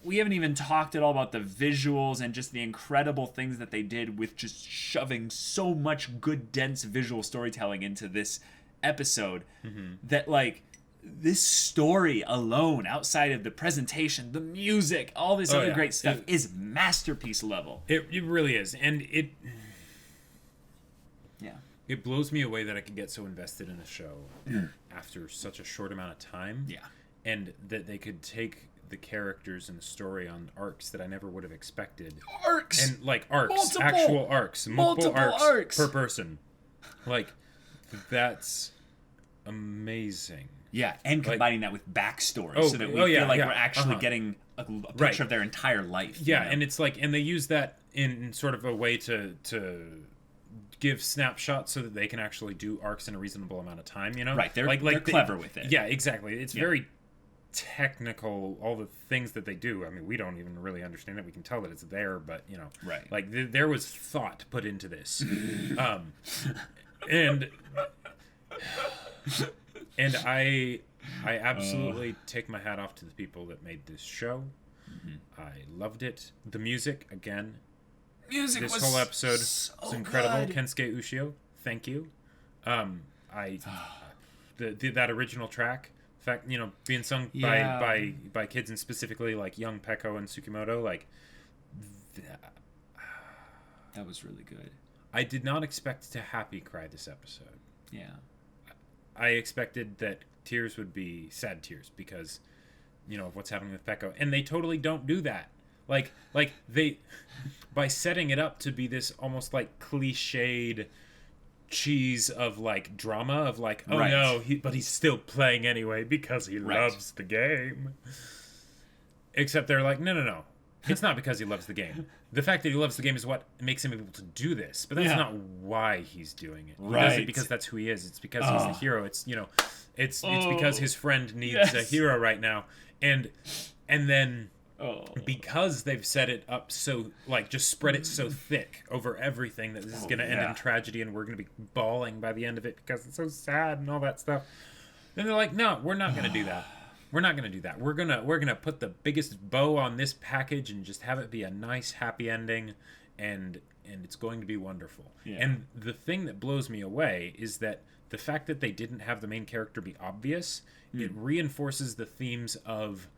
We haven't even talked at all about the visuals and just the incredible things that they did with just shoving so much good, dense visual storytelling into this episode that, like, this story alone, outside of the presentation, the music, all this other great stuff, is masterpiece level. It really is. And it it blows me away that I can get so invested in a show after such a short amount of time. Yeah. And that they could take the characters and the story on arcs that I never would have expected. Arcs! And, like, arcs. Multiple Actual arcs. Multiple arcs per person. Like, that's amazing. Yeah, and combining that with backstory so that we feel like we're actually getting a picture of their entire life. Yeah, you know? And it's like, and they use that in sort of a way to give snapshots so that they can actually do arcs in a reasonable amount of time, you know? Right, they're clever with it. Yeah, exactly. It's very technical, all the things that they do. I mean, we don't even really understand it. We can tell that it's there, but, you know, like there was thought put into this. And I absolutely take my hat off to the people that made this show. I loved it. The music, again, this whole episode was incredible. Good. Kensuke Ushio, thank you. That original track, in fact, you know, being sung by kids, and specifically like young Peko and Tsukimoto, like that was really good. I did not expect to happy cry this episode. Yeah, I expected that tears would be sad tears because, you know, of what's happening with Peko, and they totally don't do that. Like they, by setting it up to be this almost like cliched cheese of like drama of like, oh no, but he's still playing anyway because he loves the game. Except they're like, no, It's not because he loves the game. The fact that he loves the game is what makes him able to do this. But that's not why he's doing it. He does it because that's who he is. It's because he's the hero. It's it's because his friend needs a hero right now. And then because they've set it up so, like, just spread it so thick over everything that this is going to end in tragedy and we're going to be bawling by the end of it because it's so sad and all that stuff. Then they're like, no, we're not going to do that. We're not going to do that. We're gonna put the biggest bow on this package and just have it be a nice, happy ending, and it's going to be wonderful. Yeah. And the thing that blows me away is that the fact that they didn't have the main character be obvious, it reinforces the themes of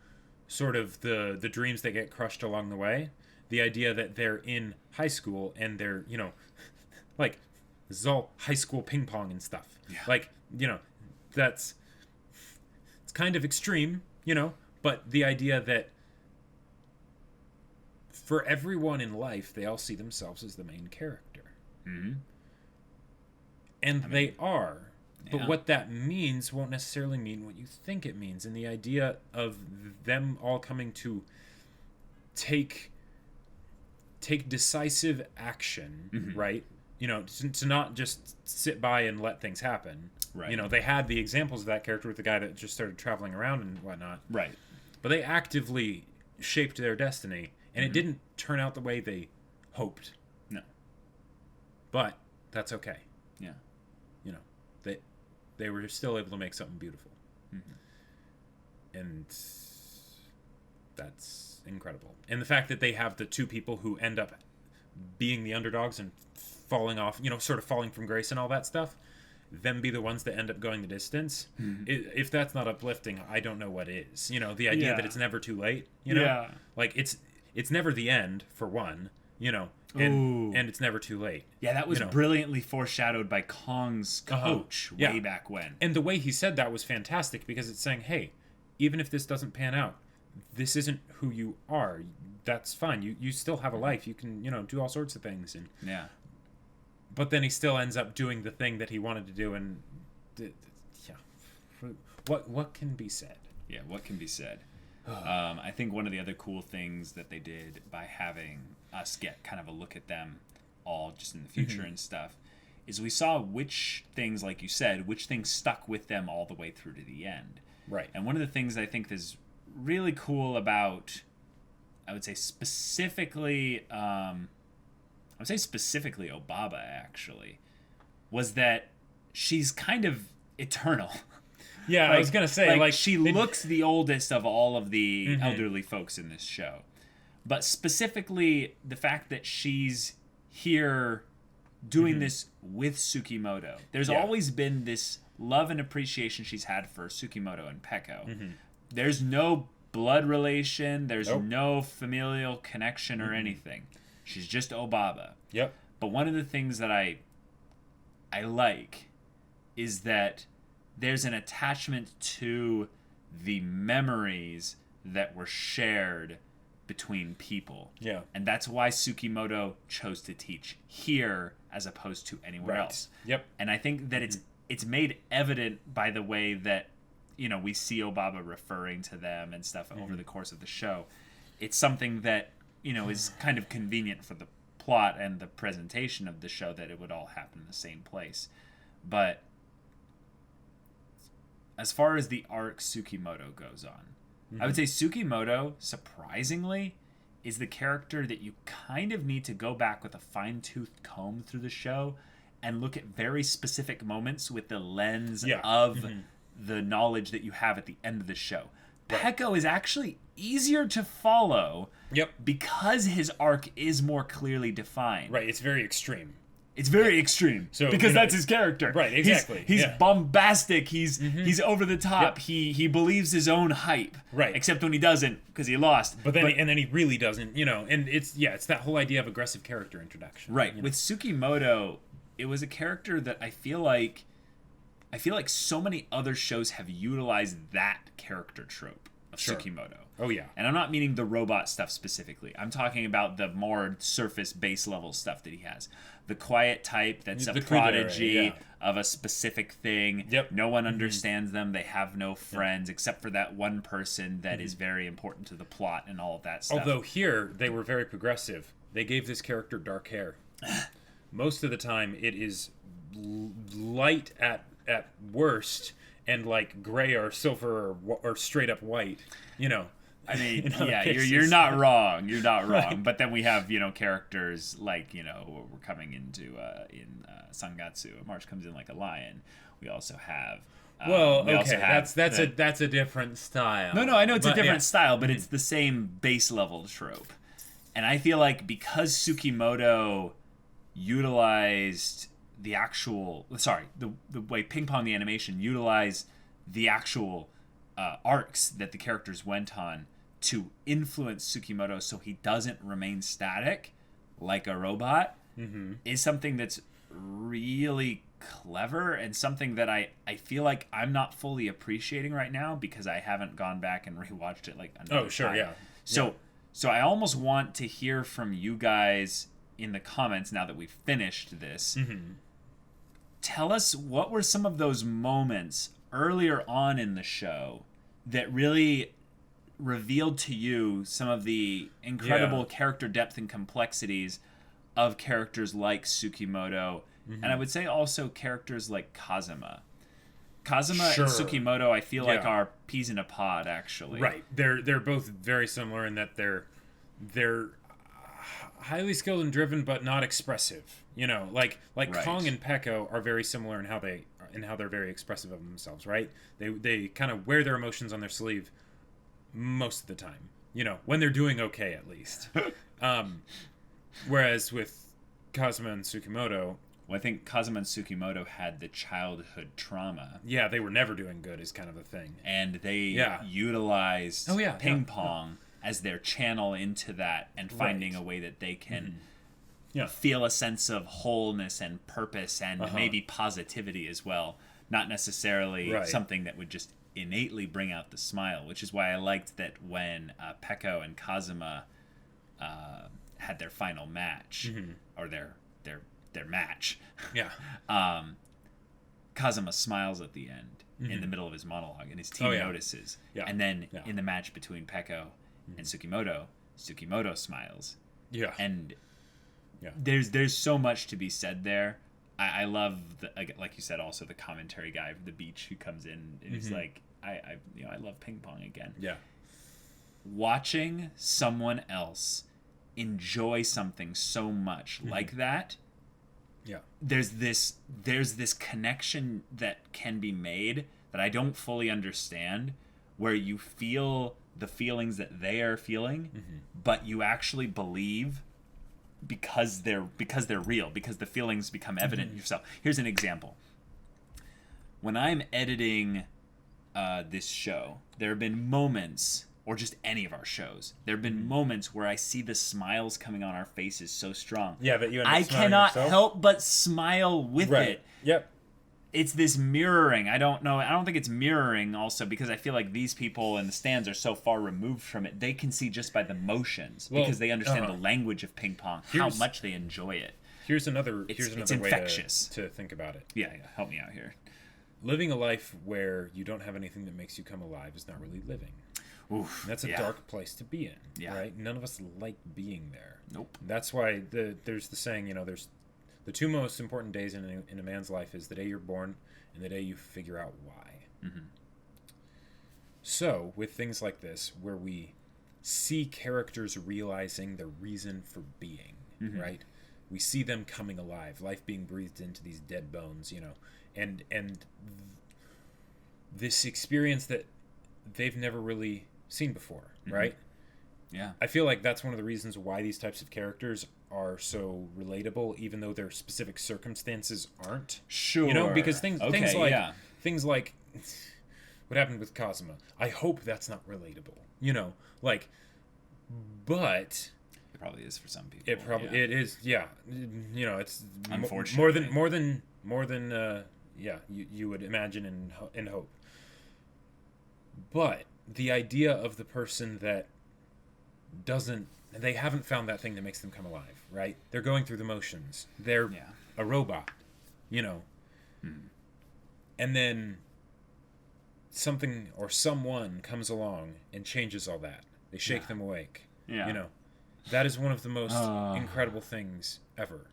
sort of the dreams that get crushed along the way. The idea that they're in high school and they're, like, this is all high school ping pong and stuff. Yeah. Like, that's... kind of extreme, but the idea that for everyone in life, they all see themselves as the main character. Mm-hmm. And they are. But what that means won't necessarily mean what you think it means. And the idea of them all coming to take decisive action, right? To not just sit by and let things happen. Right. They had the examples of that character with the guy that just started traveling around and whatnot. Right. But they actively shaped their destiny, and it didn't turn out the way they hoped. No. But that's okay. Yeah. They were still able to make something beautiful. Mm-hmm. And that's incredible. And the fact that they have the two people who end up being the underdogs and falling off, sort of falling from grace and all that stuff, them be the ones that end up going the distance. Mm-hmm. If that's not uplifting, I don't know what is. The idea that it's never too late. Like it's never the end for one. And it's never too late. Yeah, that was brilliantly foreshadowed by Kong's coach way back when. And the way he said that was fantastic because it's saying, hey, even if this doesn't pan out, this isn't who you are. That's fine. You still have a life. You can do all sorts of things. And but then he still ends up doing the thing that he wanted to do, and what can be said? Yeah, what can be said? I think one of the other cool things that they did by having us get kind of a look at them all just in the future and stuff is we saw which things, like you said, which things stuck with them all the way through to the end. Right. And one of the things I think is really cool about, I would say specifically Obaba, actually, was that she's kind of eternal. Yeah, I was going to say, she looks the oldest of all of the elderly folks in this show. But specifically, the fact that she's here doing this with Tsukimoto. There's always been this love and appreciation she's had for Tsukimoto and Peko. Mm-hmm. There's no blood relation. There's no familial connection or anything. She's just Obaba. Yep. But one of the things that I like is that there's an attachment to the memories that were shared between people. Yeah. And that's why Tsukimoto chose to teach here as opposed to anywhere else. Yep. And I think that it's made evident by the way that, we see Obaba referring to them and stuff over the course of the show. It's something that, is kind of convenient for the plot and the presentation of the show that it would all happen in the same place. But as far as the arc Tsukimoto goes on, I would say Tsukimoto, surprisingly, is the character that you kind of need to go back with a fine-toothed comb through the show and look at very specific moments with the lens of the knowledge that you have at the end of the show. Right. Peko is actually easier to follow because his arc is more clearly defined. Right, it's very extreme. It's very extreme, so, because that's his character. Right, exactly. He's bombastic. He's over the top. Yep. He believes his own hype. Right. Except when he doesn't, because he lost. But then he really doesn't. And it's that whole idea of aggressive character introduction. Right. With Tsukimoto, it was a character that I feel like so many other shows have utilized that character trope. of Sure. Tsukimoto. Oh, yeah. And I'm not meaning the robot stuff specifically. I'm talking about the more surface base level stuff that he has. The quiet type that's a prodigy of a specific thing. Yep. No one understands them. They have no friends except for that one person that is very important to the plot and all of that stuff. Although here, they were very progressive. They gave this character dark hair. Most of the time, it is light at worst and like gray or silver or straight up white, you know. I mean, yeah, you're not wrong. You're not wrong. Right. But then we have, characters like, we're coming into in Sangatsu. March comes in like a lion. We also have that's a different style. No, I know it's a different style, but it's the same base level trope. And I feel like because Tsukimoto utilized the way Ping Pong the animation utilized the actual arcs that the characters went on to influence Tsukimoto so he doesn't remain static like a robot is something that's really clever and something that I feel like I'm not fully appreciating right now because I haven't gone back and rewatched it like another time. So I almost want to hear from you guys in the comments now that we've finished this. Tell us what were some of those moments earlier on in the show that really revealed to you some of the incredible character depth and complexities of characters like Tsukimoto, and I would say also characters like Kazuma. Kazuma and Tsukimoto, I feel like are peas in a pod, actually. Right, they're both very similar in that they're highly skilled and driven, but not expressive. Like right. Pong and Peko are very similar in how they're very expressive of themselves. Right, they kind of wear their emotions on their sleeve most of the time. When they're doing okay, at least. Whereas with Kazuma and Tsukimoto, I think Kazuma and Tsukimoto had the childhood trauma. Yeah, they were never doing good is kind of the thing. And they utilized Ping Pong as their channel into that and finding a way that they can feel a sense of wholeness and purpose and maybe positivity as well. Not necessarily something that would just innately bring out the smile, which is why I liked that when Peko and Kazuma had their final match, or their match. Kazuma smiles at the end in the middle of his monologue, and his team notices. And then in the match between Peko and Tsukimoto smiles. And there's so much to be said there. I love like you said, also the commentary guy from the beach who comes in and he's like, I love Ping Pong again. Watching someone else enjoy something so much like that. There's this connection that can be made that I don't fully understand, where you feel the feelings that they are feeling, but you actually believe because they're real, because the feelings become evident in yourself. Here's an example. When I'm editing this show, there have been moments, or just any of our shows, there have been moments where I see the smiles coming on our faces so strong. That you end up I cannot help but smile with it. It's this mirroring. I don't know. I don't think it's mirroring also because I feel like these people in the stands are so far removed from it. They can see just by the motions because they understand the language of Ping Pong, how much they enjoy it. Here's another way infectious. To think about it. Yeah. Help me out here. Living a life where you don't have anything that makes you come alive is not really living. Oof, that's a dark place to be in, right? None of us like being there. Nope. That's why there's the saying, there's the two most important days in a man's life is the day you're born and the day you figure out why. So, with things like this, where we see characters realizing their reason for being, right? We see them coming alive, life being breathed into these dead bones, and this experience that they've never really seen before, right? I feel like that's one of the reasons why these types of characters are so relatable, even though their specific circumstances aren't. Because things like what happened with Kazuma, I hope that's not relatable. But it probably is for some people. It is. It's unfortunately more than you would imagine and hope. But the idea of the person that they haven't found that thing that makes them come alive, right? They're going through the motions. They're a robot, and then something or someone comes along and changes all that. They shake them awake. Yeah. That is one of the most incredible things ever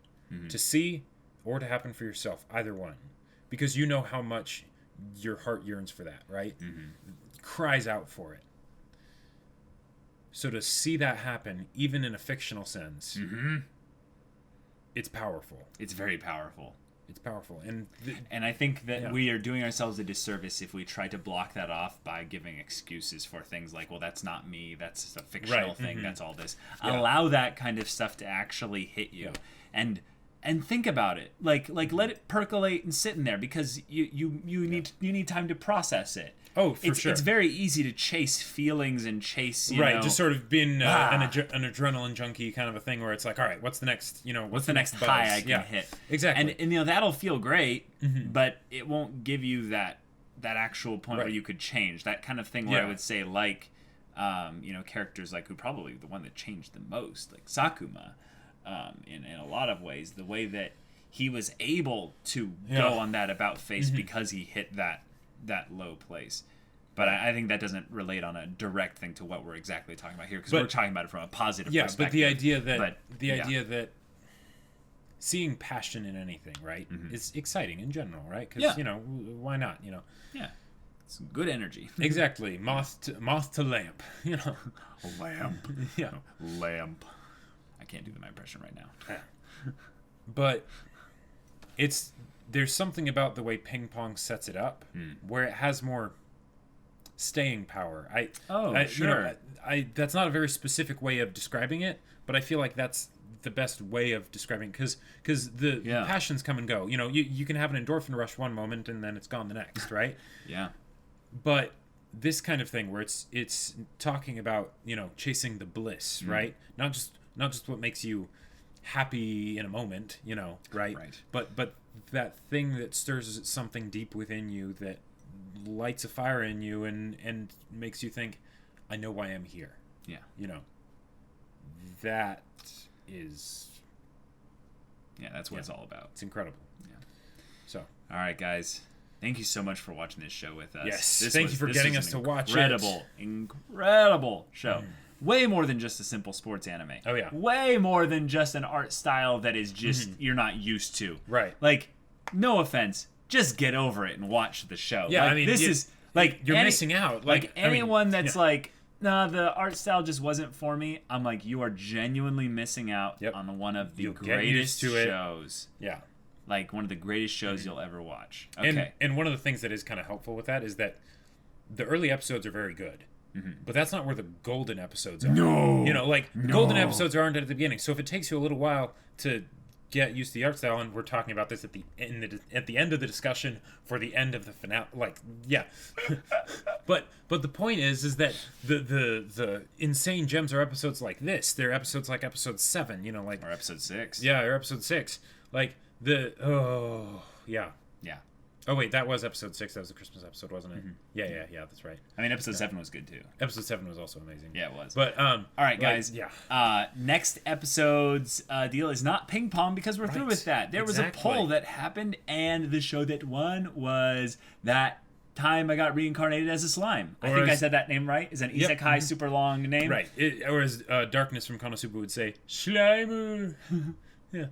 to see or to happen for yourself, either one, because you know how much your heart yearns for that, right? Cries out for it. So to see that happen, even in a fictional sense, it's powerful. It's very powerful. It's powerful. And I think that we are doing ourselves a disservice if we try to block that off by giving excuses for things like, well, that's not me, that's a fictional thing, that's all this. Allow that kind of stuff to actually hit you. And think about it. Like let it percolate and sit in there, because you need time to process it. Oh, for sure. It's very easy to chase feelings and chase, just sort of being an adrenaline junkie kind of a thing, where it's like, all right, what's the next, what's the next high I can hit? Exactly. And that'll feel great, but it won't give you that actual point where you could change. That kind of thing where I would say, like, characters like who probably the one that changed the most, like Sakuma, in a lot of ways, the way that he was able to go on that about face because he hit that low place. But I think that doesn't relate on a direct thing to what we're exactly talking about here, because we're talking about it from a positive perspective. But the idea that seeing passion in anything, right, is exciting in general, right? Because why not? It's good energy. Exactly. Moth to lamp. Lamp. Lamp. I can't do my impression right now. But there's something about the way Ping Pong sets it up where it has more staying power. Sure. That's not a very specific way of describing it, but I feel like that's the best way of describing it, because the passions come and go. You can have an endorphin rush one moment and then it's gone the next, right? Yeah. But this kind of thing where it's talking about chasing the bliss, right? Not just what makes you happy in a moment, right? But that thing that stirs something deep within you, that lights a fire in you and makes you think, I know why I'm here. Yeah. That is... Yeah, that's what it's all about. It's incredible. Yeah. So. All right, guys. Thank you so much for watching this show with us. Yes. Thank you for getting us to watch it. Incredible show. Way more than just a simple sports anime. Oh, yeah. Way more than just an art style that is just you're not used to. Right. Like, no offense, just get over it and watch the show. Yeah, like, this is like you're missing out. Like anyone that's like, no, the art style just wasn't for me. I'm like, you are genuinely missing out on one of the greatest shows. Yeah. Like one of the greatest shows you'll ever watch. Okay. And one of the things that is kind of helpful with that is that the early episodes are very good. But that's not where the golden episodes are. No. Golden episodes aren't at the beginning. So if it takes you a little while to get used to the art style, and we're talking about this at the end of the discussion for the end of the finale, but the point is that the insane gems are episodes like this. They're episodes like episode 7, or episode 6. Yeah, or episode 6. Like yeah. Oh wait, that was episode 6. That was the Christmas episode, wasn't it? Yeah, that's right. I mean, episode 7 was good too. Episode 7 was also amazing. Yeah, it was. But all right, guys. Next episode's deal is not ping pong, because we're through with that. There was a poll that happened, and the show that won was That Time I Got Reincarnated as a Slime. I think I said that name right. Is an isekai super long name? Right. Or as Darkness from Konosuba would say, Slimer. Yeah,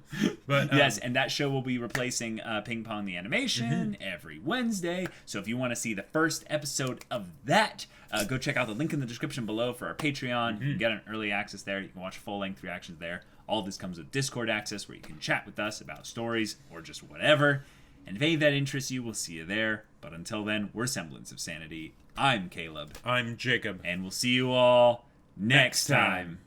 but yes, and that show will be replacing Ping Pong the animation every Wednesday. So if you want to see the first episode of that, go check out the link in the description below for our Patreon. You can get an early access there. You can watch full-length reactions there. All this comes with Discord access, where you can chat with us about stories or just whatever. And if any of that interests you, we'll see you there. But until then, we're Semblance of Sanity. I'm Caleb. I'm Jacob. And we'll see you all next time.